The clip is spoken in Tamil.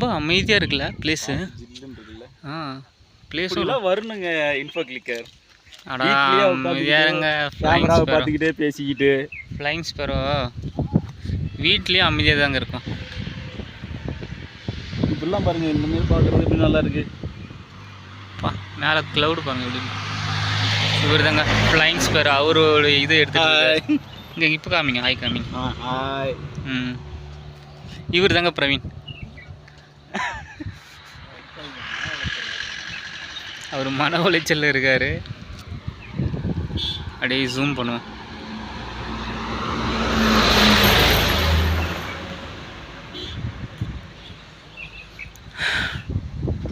ரொம்ப அமைதியாக இருக்குல்ல பிளேஸு. ஆ பிளேஸ்லாம் வரணுங்க இன்ஃபோ கிளிக்கர். அடா அமைதியாருங்க. கேமராவை பார்த்துக்கிட்டே பேசிக்கிட்டு ஃப்ளைங் ஸ்பேரோ வீட்லேயும் அமைதியாக தாங்க இருக்கும். இப்படிலாம் பாருங்கள், இந்த மாதிரி பார்க்குறது எப்படி நல்லா இருக்குது. மேலே க்ளவுடு பாருங்க எப்படி. இவர் தாங்க ஃப்ளைங் ஸ்பேர். அவரோட இது எடுத்துட்டு இங்கே இப்போ காமிங்க. ஹாய் காமிங்க. ஹாய். இவர் தாங்க பிரவீன். அவர் மன உளைச்சல் இருக்கார். அப்படியே ஜூம் பண்ணுவேன்.